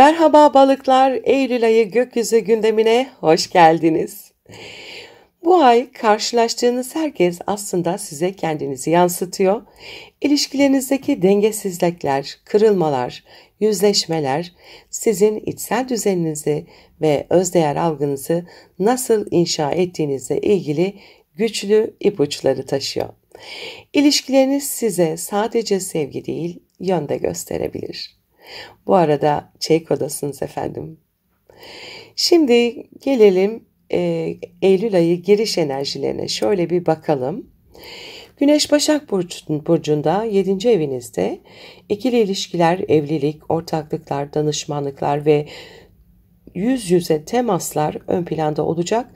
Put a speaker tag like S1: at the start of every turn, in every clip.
S1: Merhaba balıklar, Eylül ayı gökyüzü gündemine hoş geldiniz. Bu ay karşılaştığınız herkes aslında size kendinizi yansıtıyor. İlişkilerinizdeki dengesizlikler, kırılmalar, yüzleşmeler sizin içsel düzeninizi ve özdeğer algınızı nasıl inşa ettiğinizle ilgili güçlü ipuçları taşıyor. İlişkileriniz size sadece sevgi değil, yön de gösterebilir. Bu arada Çeykodasınız efendim. Şimdi gelelim Eylül ayı giriş enerjilerine şöyle bir bakalım. Güneş Başak Burcu'nda 7. evinizde ikili ilişkiler, evlilik, ortaklıklar, danışmanlıklar ve yüz yüze temaslar ön planda olacak.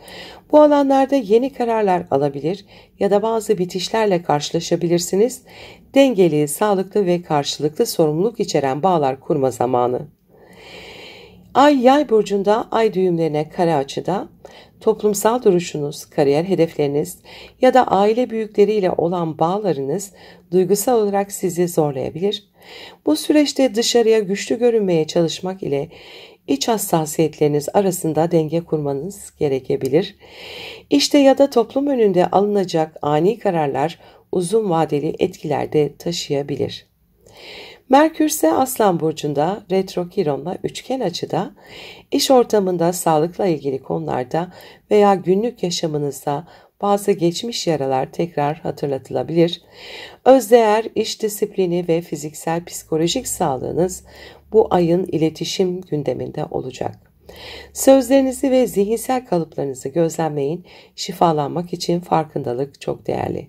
S1: Bu alanlarda yeni kararlar alabilir ya da bazı bitişlerle karşılaşabilirsiniz. Dengeli, sağlıklı ve karşılıklı sorumluluk içeren bağlar kurma zamanı. Ay Yay burcunda ay düğümlerine kare açıda toplumsal duruşunuz, kariyer hedefleriniz ya da aile büyükleriyle olan bağlarınız duygusal olarak sizi zorlayabilir. Bu süreçte dışarıya güçlü görünmeye çalışmak ile iç hassasiyetleriniz arasında denge kurmanız gerekebilir. İşte ya da toplum önünde alınacak ani kararlar uzun vadeli etkiler de taşıyabilir. Merkür ise Aslan Burcu'nda retro Kiron'la üçgen açıda, iş ortamında sağlıkla ilgili konularda veya günlük yaşamınızda bazı geçmiş yaralar tekrar hatırlatılabilir. Özdeğer, iş disiplini ve fiziksel psikolojik sağlığınız bu ayın iletişim gündeminde olacak. Sözlerinizi ve zihinsel kalıplarınızı gözlemleyin, şifalanmak için farkındalık çok değerli.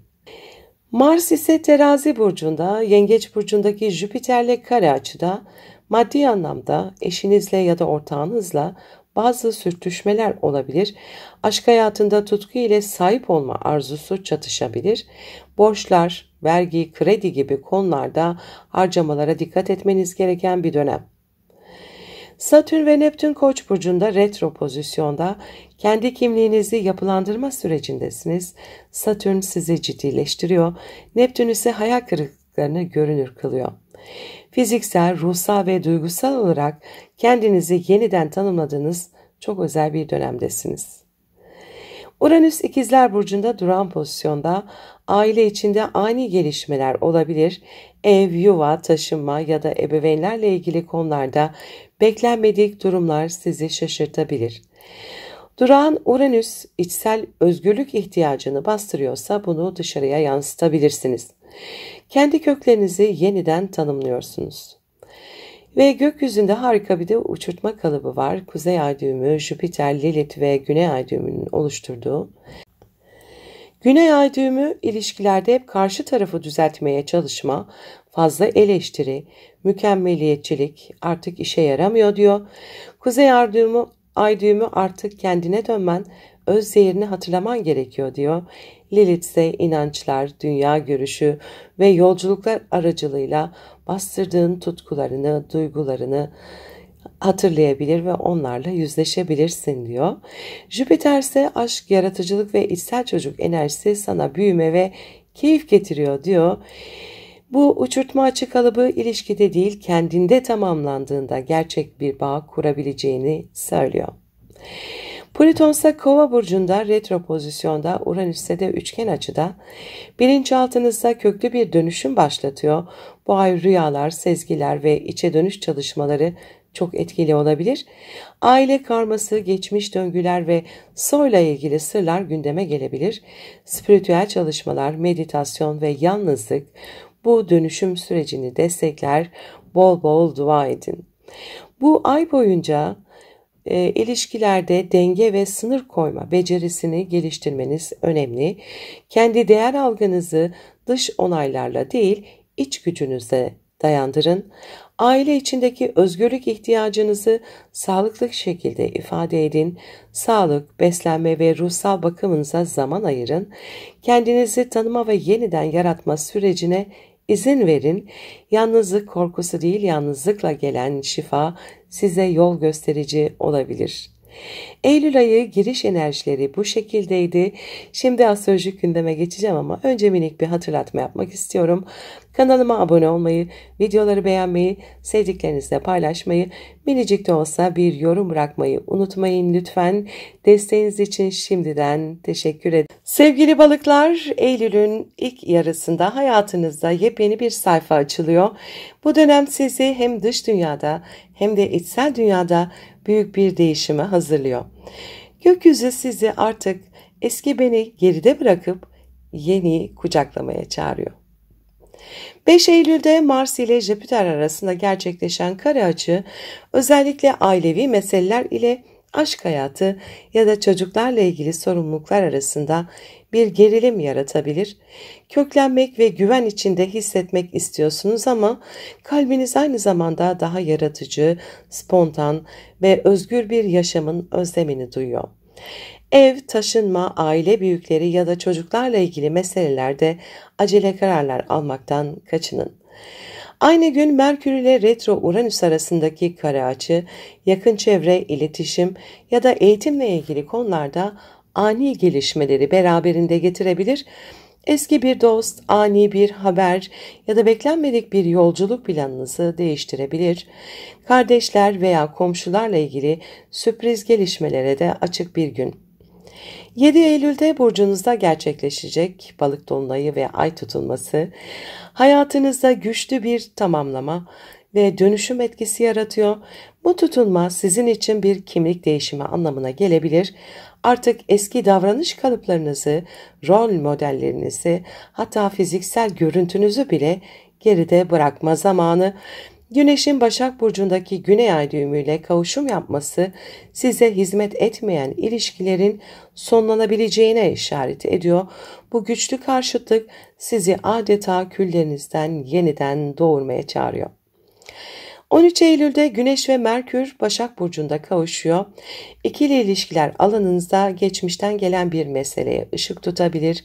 S1: Mars ise Terazi burcunda, Yengeç burcundaki Jüpiter'le kare açıda, maddi anlamda eşinizle ya da ortağınızla bazı sürtüşmeler olabilir. Aşk hayatında tutku ile sahip olma arzusu çatışabilir. Borçlar, vergi, kredi gibi konularda harcamalara dikkat etmeniz gereken bir dönem. Satürn ve Neptün Koç burcunda retro pozisyonda, kendi kimliğinizi yapılandırma sürecindesiniz. Satürn sizi ciddileştiriyor, Neptün ise hayal kırıklıklarını görünür kılıyor. Fiziksel, ruhsal ve duygusal olarak kendinizi yeniden tanımladığınız çok özel bir dönemdesiniz. Uranüs İkizler Burcu'nda duran pozisyonda, aile içinde ani gelişmeler olabilir. Ev, yuva, taşınma ya da ebeveynlerle ilgili konularda beklenmedik durumlar sizi şaşırtabilir. Duran Uranüs içsel özgürlük ihtiyacını bastırıyorsa bunu dışarıya yansıtabilirsiniz. Kendi köklerinizi yeniden tanımlıyorsunuz. Ve gökyüzünde harika bir de uçurtma kalıbı var. Kuzey ay düğümü, Jüpiter, Lilith ve Güney ay düğümünün oluşturduğu. Güney ay düğümü ilişkilerde hep karşı tarafı düzeltmeye çalışma, fazla eleştiri, mükemmeliyetçilik artık işe yaramıyor diyor. Kuzey ay düğümü artık kendine dönmen, öz değerini hatırlaman gerekiyor diyor. Lilith ise inançlar, dünya görüşü ve yolculuklar aracılığıyla bastırdığın tutkularını, duygularını hatırlayabilir ve onlarla yüzleşebilirsin diyor. Jüpiter ise aşk, yaratıcılık ve içsel çocuk enerjisi sana büyüme ve keyif getiriyor diyor. Bu uçurtma açı kalıbı ilişkide değil, kendinde tamamlandığında gerçek bir bağ kurabileceğini söylüyor. Plüton ise Kova burcunda retro pozisyonda, Uranüs'te de üçgen açıda, bilinçaltınızda köklü bir dönüşüm başlatıyor. Bu ay rüyalar, sezgiler ve içe dönüş çalışmaları çok etkili olabilir. Aile karması, geçmiş döngüler ve soyla ilgili sırlar gündeme gelebilir. Spiritüel çalışmalar, meditasyon ve yalnızlık bu dönüşüm sürecini destekler. Bol bol dua edin. Bu ay boyunca ilişkilerde denge ve sınır koyma becerisini geliştirmeniz önemli. Kendi değer algınızı dış onaylarla değil, iç gücünüze dayandırın. Aile içindeki özgürlük ihtiyacınızı sağlıklı şekilde ifade edin. Sağlık, beslenme ve ruhsal bakımınıza zaman ayırın. Kendinizi tanıma ve yeniden yaratma sürecine izin verin. Yalnızlık korkusu değil, yalnızlıkla gelen şifa size yol gösterici olabilir. Eylül ayı giriş enerjileri bu şekildeydi. Şimdi astrolojik gündeme geçeceğim ama önce minik bir hatırlatma yapmak istiyorum. Kanalıma abone olmayı, videoları beğenmeyi, sevdiklerinizle paylaşmayı, minicik de olsa bir yorum bırakmayı unutmayın lütfen. Desteğiniz için şimdiden teşekkür ederim. Sevgili balıklar, Eylül'ün ilk yarısında hayatınızda yepyeni bir sayfa açılıyor. Bu dönem sizi hem dış dünyada hem de içsel dünyada büyük bir değişime hazırlıyor. Gökyüzü sizi artık eski beni geride bırakıp yeni kucaklamaya çağırıyor. 5 Eylül'de Mars ile Jüpiter arasında gerçekleşen kare açı özellikle ailevi meseleler ile aşk hayatı ya da çocuklarla ilgili sorumluluklar arasında bir gerilim yaratabilir. Köklenmek ve güven içinde hissetmek istiyorsunuz ama kalbiniz aynı zamanda daha yaratıcı, spontan ve özgür bir yaşamın özlemini duyuyor. Ev, taşınma, aile büyükleri ya da çocuklarla ilgili meselelerde acele kararlar almaktan kaçının. Aynı gün Merkür ile Retro Uranüs arasındaki kare açı, yakın çevre, iletişim ya da eğitimle ilgili konularda ani gelişmeleri beraberinde getirebilir. Eski bir dost, ani bir haber ya da beklenmedik bir yolculuk planınızı değiştirebilir. Kardeşler veya komşularla ilgili sürpriz gelişmelere de açık bir gün. 7 Eylül'de burcunuzda gerçekleşecek balık dolunayı ve ay tutulması hayatınızda güçlü bir tamamlama ve dönüşüm etkisi yaratıyor. Bu tutulma sizin için bir kimlik değişimi anlamına gelebilir. Artık eski davranış kalıplarınızı, rol modellerinizi, hatta fiziksel görüntünüzü bile geride bırakma zamanı. Güneşin Başak Burcu'ndaki Güney Ay düğümüyle kavuşum yapması size hizmet etmeyen ilişkilerin sonlanabileceğine işaret ediyor. Bu güçlü karşıtlık sizi adeta küllerinizden yeniden doğurmaya çağırıyor. 13 Eylül'de Güneş ve Merkür Başak Burcu'nda kavuşuyor. İkili ilişkiler alanınızda geçmişten gelen bir meseleye ışık tutabilir.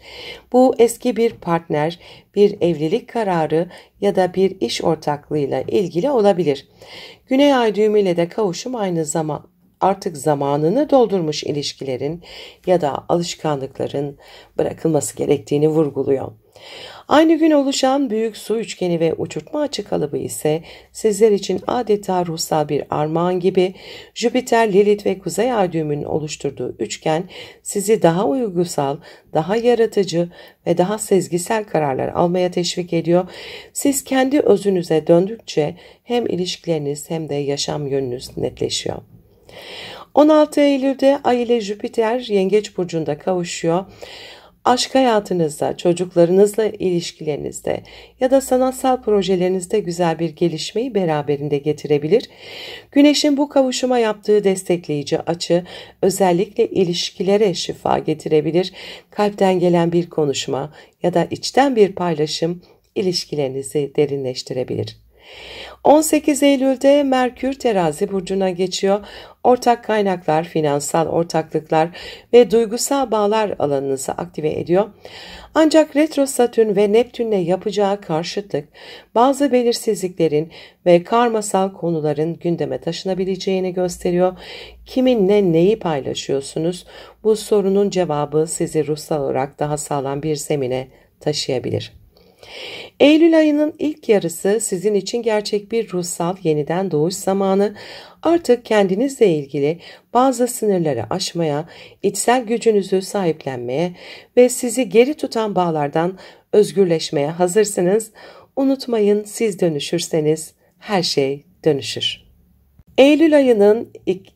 S1: Bu eski bir partner, bir evlilik kararı ya da bir iş ortaklığıyla ilgili olabilir. Güney Ay düğümüyle de kavuşum aynı zamanda artık zamanını doldurmuş ilişkilerin ya da alışkanlıkların bırakılması gerektiğini vurguluyor. Aynı gün oluşan büyük su üçgeni ve uçurtma açı kalıbı ise sizler için adeta ruhsal bir armağan gibi. Jüpiter, Lilith ve Kuzey Ay düğümünün oluşturduğu üçgen sizi daha uygusal, daha yaratıcı ve daha sezgisel kararlar almaya teşvik ediyor. Siz kendi özünüze döndükçe hem ilişkileriniz hem de yaşam yönünüz netleşiyor. 16 Eylül'de Ay ile Jüpiter Yengeç Burcu'nda kavuşuyor. Aşk hayatınızda, çocuklarınızla ilişkilerinizde ya da sanatsal projelerinizde güzel bir gelişmeyi beraberinde getirebilir. Güneşin bu kavuşuma yaptığı destekleyici açı özellikle ilişkilere şifa getirebilir. Kalpten gelen bir konuşma ya da içten bir paylaşım ilişkilerinizi derinleştirebilir. 18 Eylül'de Merkür Terazi burcuna geçiyor. Ortak kaynaklar, finansal ortaklıklar ve duygusal bağlar alanınızı aktive ediyor. Ancak Retro Satürn ve Neptün'le yapacağı karşıtlık bazı belirsizliklerin ve karmasal konuların gündeme taşınabileceğini gösteriyor. Kiminle neyi paylaşıyorsunuz? Bu sorunun cevabı sizi ruhsal olarak daha sağlam bir zemine taşıyabilir. Eylül ayının ilk yarısı sizin için gerçek bir ruhsal yeniden doğuş zamanı. Artık kendinizle ilgili bazı sınırları aşmaya, içsel gücünüzü sahiplenmeye ve sizi geri tutan bağlardan özgürleşmeye hazırsınız. Unutmayın, siz dönüşürseniz her şey dönüşür. Eylül ayının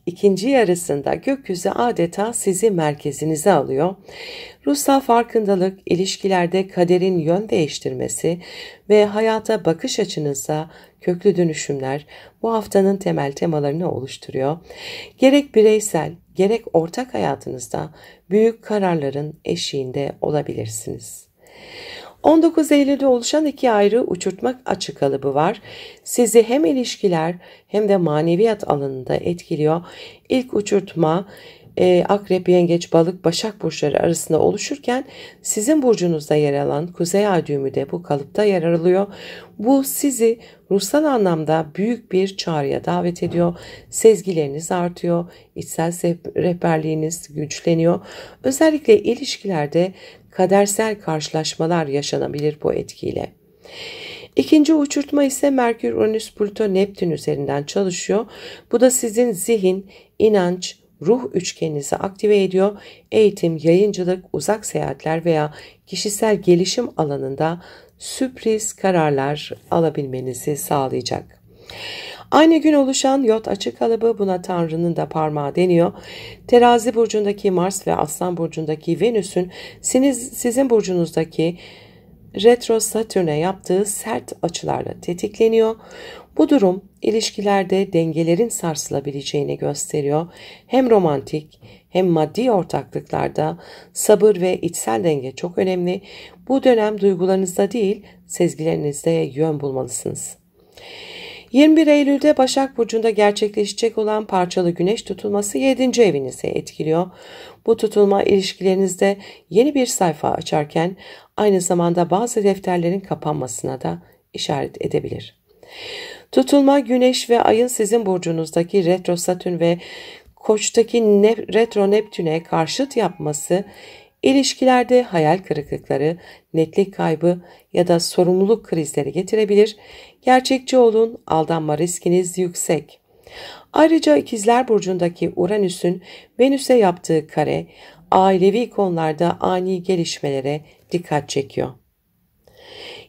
S1: ikinci yarısında gökyüzü adeta sizi merkezinize alıyor. Ruhsal farkındalık, ilişkilerde kaderin yön değiştirmesi ve hayata bakış açınızda köklü dönüşümler bu haftanın temel temalarını oluşturuyor. Gerek bireysel, gerek ortak hayatınızda büyük kararların eşiğinde olabilirsiniz. 19 Eylül'de oluşan iki ayrı uçurtma açı kalıbı var. Sizi hem ilişkiler hem de maneviyat alanında etkiliyor. İlk uçurtma Akrep, Yengeç, Balık, Başak burçları arasında oluşurken sizin burcunuzda yer alan Kuzey Ay düğümü de bu kalıpta yer alıyor. Bu sizi ruhsal anlamda büyük bir çağrıya davet ediyor. Sezgileriniz artıyor, içsel rehberliğiniz güçleniyor. Özellikle ilişkilerde kadersel karşılaşmalar yaşanabilir bu etkiyle. İkinci uçurtma ise Merkür, Uranüs, Plüto, Neptün üzerinden çalışıyor. Bu da sizin zihin, inanç, ruh üçgeninizi aktive ediyor. Eğitim, yayıncılık, uzak seyahatler veya kişisel gelişim alanında sürpriz kararlar alabilmenizi sağlayacak. Aynı gün oluşan yot açı kalıbı, buna Tanrı'nın da parmağı deniyor. Terazi burcundaki Mars ve Aslan burcundaki Venüs'ün sizin burcunuzdaki retro Satürn'e yaptığı sert açılarla tetikleniyor. Bu durum ilişkilerde dengelerin sarsılabileceğini gösteriyor. Hem romantik hem maddi ortaklıklarda sabır ve içsel denge çok önemli. Bu dönem duygularınızda değil, sezgilerinizde yön bulmalısınız. 21 Eylül'de Başak Burcu'nda gerçekleşecek olan parçalı güneş tutulması 7. evinizi etkiliyor. Bu tutulma ilişkilerinizde yeni bir sayfa açarken aynı zamanda bazı defterlerin kapanmasına da işaret edebilir. Tutulma Güneş ve Ay'ın sizin burcunuzdaki retro Satürn ve Koç'taki retro Neptün'e karşıt yapması İlişkilerde hayal kırıklıkları, netlik kaybı ya da sorumluluk krizleri getirebilir. Gerçekçi olun, aldanma riskiniz yüksek. Ayrıca İkizler Burcu'ndaki Uranüs'ün Venüs'e yaptığı kare, ailevi konularda ani gelişmelere dikkat çekiyor.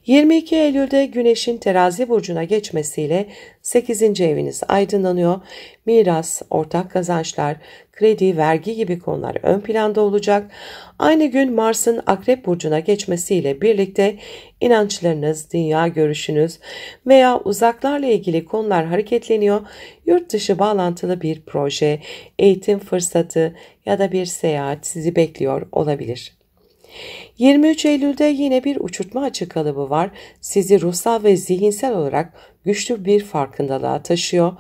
S1: 22 Eylül'de Güneş'in Terazi burcuna geçmesiyle 8. eviniz aydınlanıyor. Miras, ortak kazançlar, kredi, vergi gibi konular ön planda olacak. Aynı gün Mars'ın Akrep burcuna geçmesiyle birlikte inançlarınız, dünya görüşünüz veya uzaklarla ilgili konular hareketleniyor. Yurt dışı bağlantılı bir proje, eğitim fırsatı ya da bir seyahat sizi bekliyor olabilir. 23 Eylül'de yine bir uçurtma açı kalıbı var. Sizi ruhsal ve zihinsel olarak güçlü bir farkındalığa taşıyor.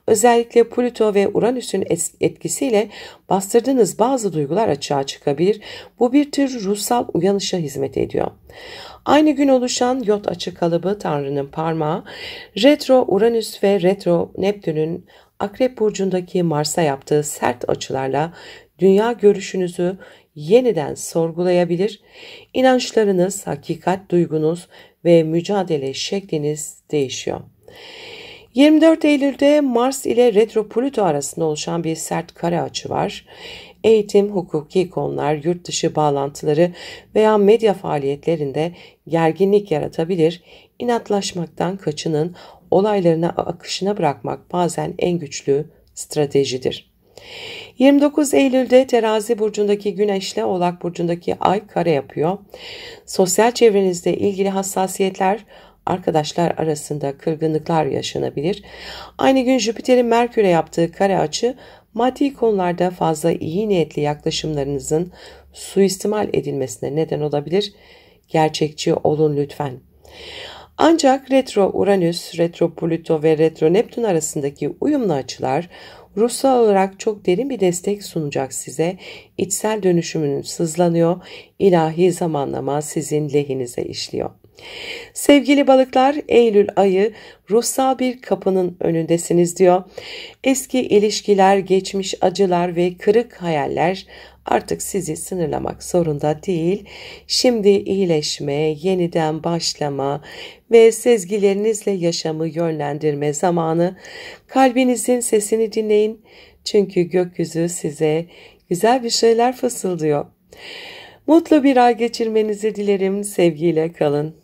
S1: Özellikle Plüto ve Uranüs'ün etkisiyle bastırdığınız bazı duygular açığa çıkabilir. Bu bir tür ruhsal uyanışa hizmet ediyor. Aynı gün oluşan yot açı kalıbı Tanrı'nın parmağı, retro Uranüs ve retro Neptün'ün Akrep burcundaki Mars'a yaptığı sert açılarla dünya görüşünüzü yeniden sorgulayabilir, inançlarınız, hakikat duygunuz ve mücadele şekliniz değişiyor. 24 Eylül'de Mars ile retro Plüto arasında oluşan bir sert kare açı var. Eğitim, hukuki konular, yurt dışı bağlantıları veya medya faaliyetlerinde gerginlik yaratabilir. İnatlaşmaktan kaçının, olaylarına akışına bırakmak bazen en güçlü stratejidir. 29 Eylül'de Terazi burcundaki Güneş'le Oğlak burcundaki Ay kare yapıyor. Sosyal çevrenizde ilgili hassasiyetler, arkadaşlar arasında kırgınlıklar yaşanabilir. Aynı gün Jüpiter'in Merkür'e yaptığı kare açı, maddi konularda fazla iyi niyetli yaklaşımlarınızın suistimal edilmesine neden olabilir. Gerçekçi olun lütfen. Ancak retro Uranüs, retro Plüto ve retro Neptün arasındaki uyumlu açılar ruhsal olarak çok derin bir destek sunacak size. İçsel dönüşümünüz hızlanıyor. İlahi zamanlama sizin lehinize işliyor. Sevgili balıklar, Eylül ayı ruhsal bir kapının önündesiniz diyor. Eski ilişkiler, geçmiş acılar ve kırık hayaller artık sizi sınırlamak zorunda değil. Şimdi iyileşme, yeniden başlama ve sezgilerinizle yaşamı yönlendirme zamanı. Kalbinizin sesini dinleyin. Çünkü gökyüzü size güzel bir şeyler fısıldıyor. Mutlu bir ay geçirmenizi dilerim. Sevgiyle kalın.